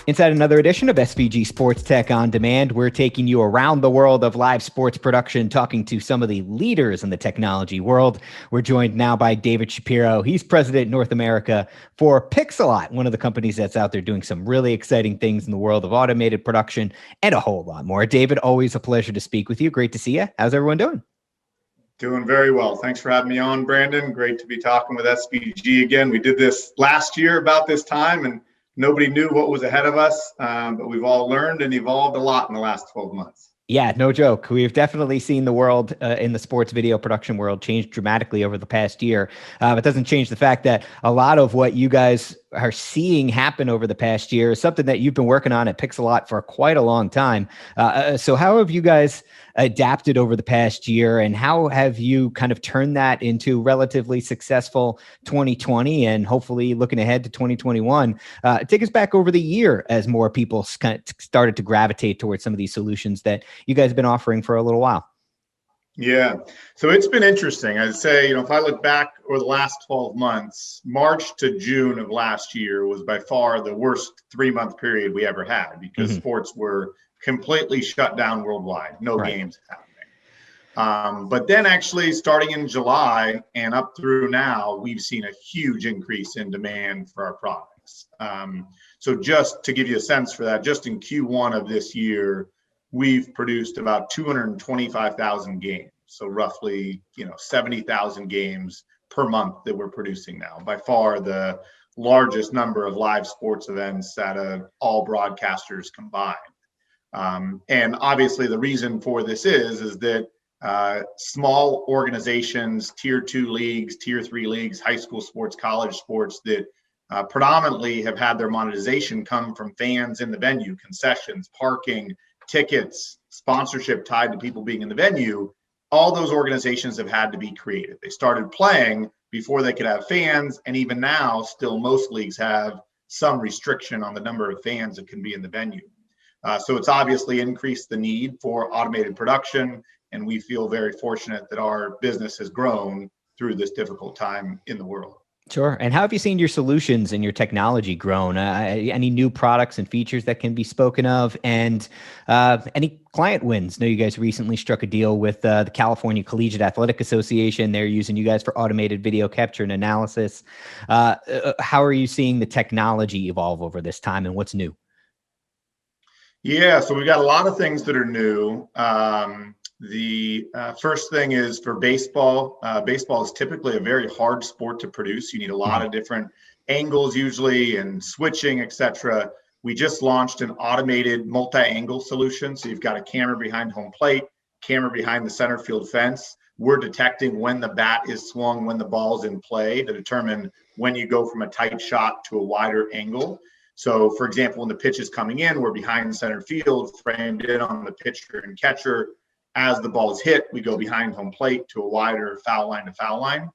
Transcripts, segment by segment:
Inside another edition of SVG SportsTech On Demand, we're taking you around the world of live sports production, talking to some of the leaders in the technology world. We're joined now by David Shapiro. He's president North America for Pixellot, one of the companies that's out there doing some really exciting things in the world of automated production and a whole lot more. David, always a pleasure to speak with you. Great to see you. How's everyone doing? Doing very well. Thanks for having me on, Brandon. Great to be talking with SVG again. We did this last year about this time, and nobody knew what was ahead of us, but we've all learned and evolved a lot in the last 12 months. Yeah, no joke. We've definitely seen the world in the sports video production world change dramatically over the past year. It doesn't change the fact that a lot of what you guys are seeing happen over the past year is something that you've been working on at Pixellot for quite a long time. So how have you guys adapted over the past year, and how have you kind of turned that into relatively successful 2020 and hopefully looking ahead to 2021? Take us back over the year as more people kind of started to gravitate towards some of these solutions that you guys have been offering for a little while. Yeah, so it's been interesting. I'd say, if I look back over the last 12 months, March to June of last year was by far the worst 3-month period we ever had because sports were completely shut down worldwide, no games happening. But then actually starting in July and up through now, we've seen a huge increase in demand for our products. So just to give you a sense for that, just in Q1 of this year, we've produced about 225,000 games. So roughly, 70,000 games per month that we're producing now. By far the largest number of live sports events out of all broadcasters combined. And obviously the reason for this is that small organizations, tier 2 leagues, tier 3 leagues, high school sports, college sports that predominantly have had their monetization come from fans in the venue, concessions, parking, tickets, sponsorship tied to people being in the venue. All those organizations have had to be created. They started playing before they could have fans, and even now still most leagues have some restriction on the number of fans that can be in the venue. So it's obviously increased the need for automated production, and we feel very fortunate that our business has grown through this difficult time in the world. Sure. And how have you seen your solutions and your technology grown? Any new products and features that can be spoken of, and any client wins? I know you guys recently struck a deal with the California Collegiate Athletic Association. They're using you guys for automated video capture and analysis. How are you seeing the technology evolve over this time, and what's new? Yeah, so we've got a lot of things that are new. The first thing is for baseball. Baseball is typically a very hard sport to produce. You need a lot of different angles usually and switching, etc. We just launched an automated multi-angle solution. So you've got a camera behind home plate, camera behind the center field fence. We're detecting when the bat is swung, when the ball's in play to determine when you go from a tight shot to a wider angle. So for example, when the pitch is coming in, we're behind center field, framed in on the pitcher and catcher. As the ball is hit, we go behind home plate to a wider foul line to foul line.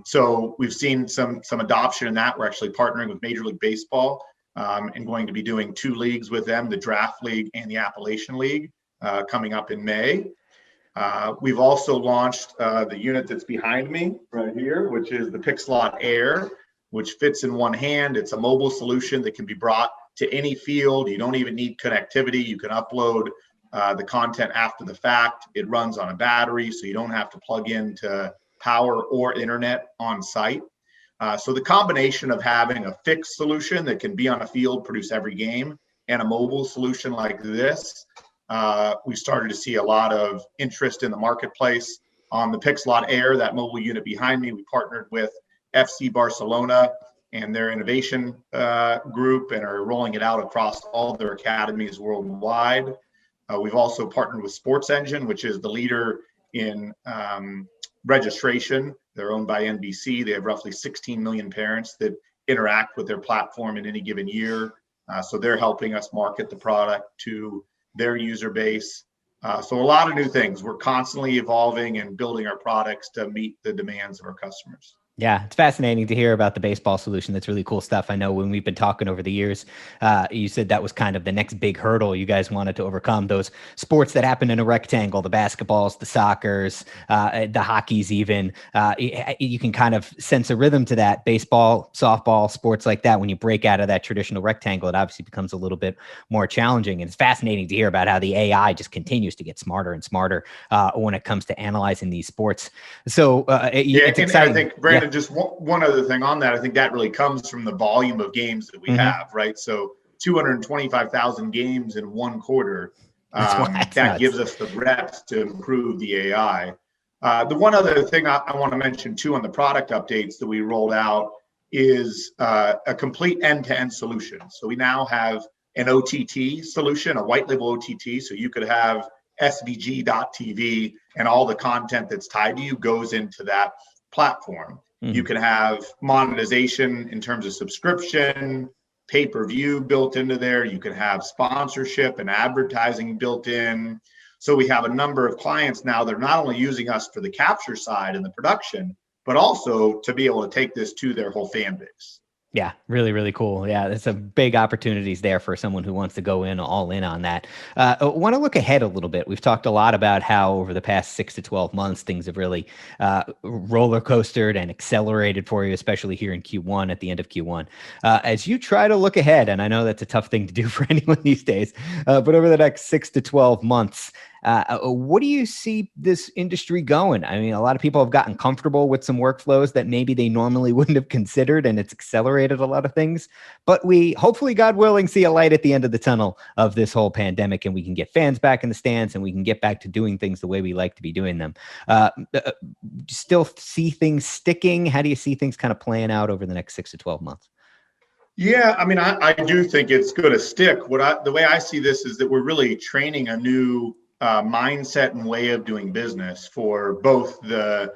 So we've seen some adoption in that. We're actually partnering with Major League Baseball and going to be doing 2 leagues with them, the Draft League and the Appalachian League, coming up in May. We've also launched the unit that's behind me right here, which is the Pixellot Air, which fits in one hand. It's a mobile solution that can be brought to any field. You don't even need connectivity. You can upload the content after the fact. It runs on a battery, so you don't have to plug into power or internet on site. So the combination of having a fixed solution that can be on a field, produce every game, and a mobile solution like this, we started to see a lot of interest in the marketplace. On the Pixellot Air, that mobile unit behind me, we partnered with FC Barcelona and their innovation group and are rolling it out across all their academies worldwide. We've also partnered with Sports Engine, which is the leader in registration. They're owned by NBC. They have roughly 16 million parents that interact with their platform in any given year. So they're helping us market the product to their user base. So a lot of new things. We're constantly evolving and building our products to meet the demands of our customers. Yeah, it's fascinating to hear about the baseball solution. That's really cool stuff. I know when we've been talking over the years, you said that was kind of the next big hurdle you guys wanted to overcome. Those sports that happen in a rectangle, the basketballs, the soccers, the hockeys even. You can kind of sense a rhythm to that. Baseball, softball, sports like that. When you break out of that traditional rectangle, it obviously becomes a little bit more challenging. And it's fascinating to hear about how the AI just continues to get smarter and smarter when it comes to analyzing these sports. So it's exciting. And I think, Brandon, just one other thing on that, I think that really comes from the volume of games that we have, right? So 225,000 games in one quarter, that gives us the reps to improve the AI. The one other thing I want to mention too on the product updates that we rolled out is a complete end-to-end solution. So we now have an OTT solution, a white label OTT. So you could have SVG.TV and all the content that's tied to you goes into that platform. You can have monetization in terms of subscription, pay-per-view built into there. You can have sponsorship and advertising built in. So we have a number of clients now that are not only using us for the capture side and the production, but also to be able to take this to their whole fan base. Yeah, really, really cool. Yeah, there's some big opportunities there for someone who wants to go all in on that. I want to look ahead a little bit. We've talked a lot about how over the past 6 to 12 months, things have really roller coastered and accelerated for you, especially here in Q1, at the end of Q1. As you try to look ahead, and I know that's a tough thing to do for anyone these days, but over the next 6 to 12 months, what do you see this industry going? I mean, a lot of people have gotten comfortable with some workflows that maybe they normally wouldn't have considered, and it's accelerated a lot of things. But we hopefully, God willing, see a light at the end of the tunnel of this whole pandemic, and we can get fans back in the stands, and we can get back to doing things the way we like to be doing them. Still see things sticking? How do you see things kind of playing out over the next 6 to 12 months? Yeah, I mean, I do think it's going to stick. The way I see this is that we're really training a new mindset and way of doing business for both the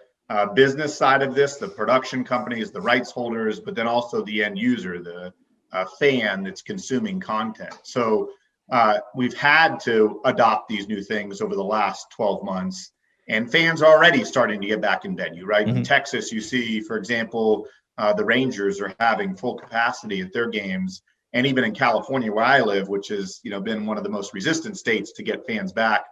business side of this, the production companies, the rights holders, but then also the end user, the fan that's consuming content. So we've had to adopt these new things over the last 12 months, and fans are already starting to get back in venue, right? In Texas, you see, for example, the Rangers are having full capacity at their games. And even in California, where I live, which has been one of the most resistant states to get fans back,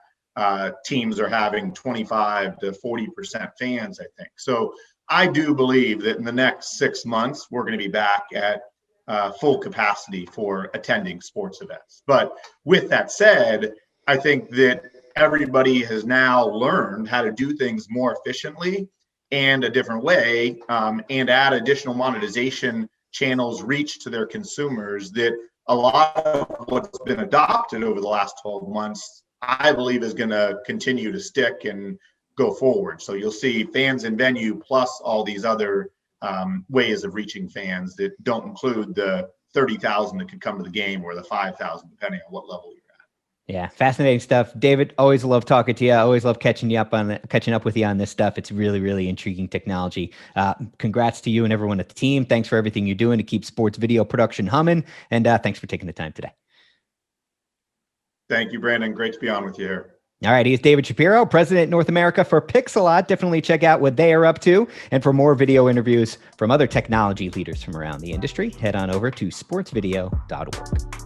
teams are having 25 to 40% fans, I think. So I do believe that in the next 6 months, we're going to be back at full capacity for attending sports events. But with that said, I think that everybody has now learned how to do things more efficiently and a different way, and add additional monetization channels reach to their consumers, that a lot of what's been adopted over the last 12 months, I believe, is going to continue to stick and go forward. So you'll see fans in venue plus all these other ways of reaching fans that don't include the 30,000 that could come to the game or the 5,000, depending on what level you're at. Yeah, fascinating stuff. David, always love talking to you. I always love catching up with you on this stuff. It's really, really intriguing technology. Congrats to you and everyone at the team. Thanks for everything you're doing to keep sports video production humming. And thanks for taking the time today. Thank you, Brandon. Great to be on with you here. All right. He's David Shapiro, President North America for Pixellot. Definitely check out what they are up to. And for more video interviews from other technology leaders from around the industry, head on over to sportsvideo.org.